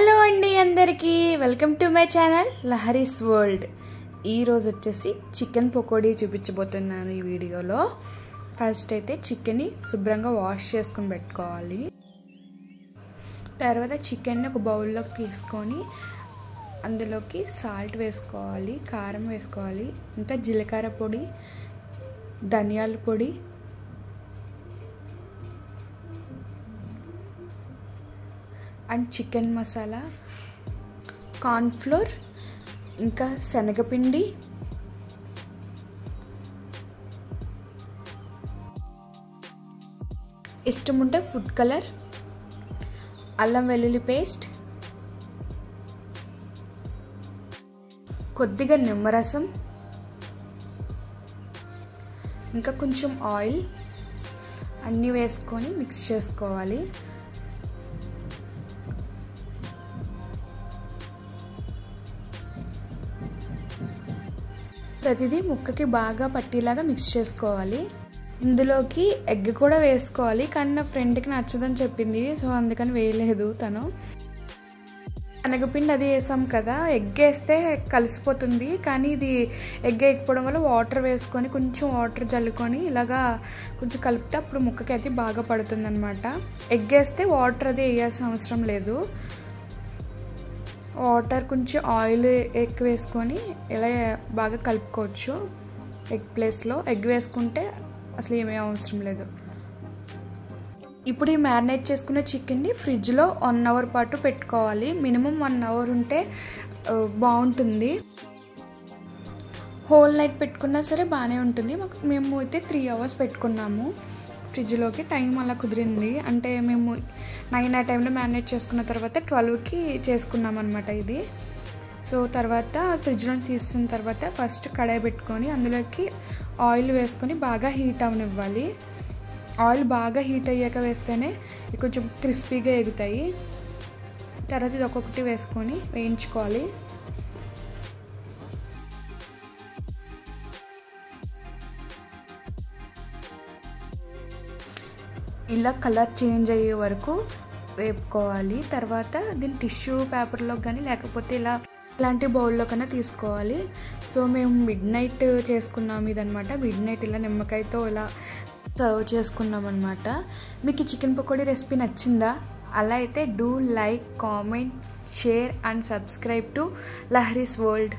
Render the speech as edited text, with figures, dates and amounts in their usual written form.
Hello అండి అందరికీ welcome to my channel Lahari's world. ఈరోజు వచ్చేసి చికెన్ పకోడీ చూపించబోతున్నాను ఈ వీడియోలో. ఫస్ట్ అయితే చికెన్ని శుభ్రంగా వాష్ చేసుకుని పెట్టుకోవాలి. తర్వాత చికెన్ని ఒక బౌల్లోకి తీసుకొని అందులోకి సాల్ట్ వేసుకోవాలి, కారం వేసుకోవాలి, ఇంకా జీలకర్ర పొడి, ధనియాల పొడి, అండ్ చికెన్ మసాలా, కార్న్ఫ్లోర్, ఇంకా శనగపిండి, ఇష్టం ఉంటే ఫుడ్ కలర్, అల్లం వెల్లుల్లి పేస్ట్, కొద్దిగా నిమ్మరసం, ఇంకా కొంచెం ఆయిల్ అన్నీ వేసుకొని మిక్స్ చేసుకోవాలి. ప్రతిదీ ముక్కకి బాగా పట్టేలాగా మిక్స్ చేసుకోవాలి. ఇందులోకి ఎగ్ కూడా వేసుకోవాలి, కానీ నా ఫ్రెండ్కి నచ్చదని చెప్పింది, సో అందుకని వేయలేదు తను. శనగపిండి అది వేసాం కదా, ఎగ్ వేస్తే కలిసిపోతుంది, కానీ ఇది ఎగ్ వేయకపోవడం వల్ల వాటర్ వేసుకొని కొంచెం వాటర్ జల్లుకొని ఇలాగా కొంచెం కలిపితే అప్పుడు ముక్కకి అయితే బాగా పడుతుంది అనమాట. ఎగ్ వేస్తే వాటర్ అది వేయాల్సిన అవసరం లేదు. వాటర్ కొంచెం ఆయిల్ ఎక్కువ వేసుకొని ఇలా బాగా కలుపుకోవచ్చు. ఎగ్ ప్లేస్లో ఎగ్ వేసుకుంటే అసలు ఏమీ అవసరం లేదు. ఇప్పుడు ఈ మ్యారినేట్ చేసుకున్న చికెన్ని ఫ్రిడ్జ్లో 1 అవర్ పాటు పెట్టుకోవాలి. మినిమం 1 అవర్ ఉంటే బాగుంటుంది. హోల్ నైట్ పెట్టుకున్నా సరే బాగానే ఉంటుంది. మేము అయితే 3 అవర్స్ పెట్టుకున్నాము ఫ్రిడ్జ్లోకి. టైం అలా కుదిరింది, అంటే మేము 9 ఆ టైంలో మ్యారినేట్ చేసుకున్న తర్వాత 12కి చేసుకున్నాం అనమాట ఇది. సో తర్వాత ఫ్రిడ్జ్లో తీసిన తర్వాత ఫస్ట్ కడాయి పెట్టుకొని అందులోకి ఆయిల్ వేసుకొని బాగా హీట్ అవనివ్వాలి. ఆయిల్ బాగా హీట్ అయ్యాక వేస్తేనే కొంచెం క్రిస్పీగా ఎగుతాయి. తర్వాత ఇది ఒక్కొక్కటి వేసుకొని వేయించుకోవాలి. ఇలా కలర్ చేంజ్ అయ్యే వరకు వేపుకోవాలి. తర్వాత దీన్ని టిష్యూ పేపర్లో కానీ లేకపోతే ఇలాంటి బౌల్లో కన్నా తీసుకోవాలి. సో మేము మిడ్ నైట్ చేసుకున్నాం ఇదనమాట. మిడ్ నైట్ ఇలా నిమ్మకాయతో ఇలా సర్వ్ చేసుకున్నాం అనమాట. మీకు ఈ చికెన్ పకోడీ రెసిపీ నచ్చిందా? అలా అయితే do like, comment, share and subscribe to Lahari's world.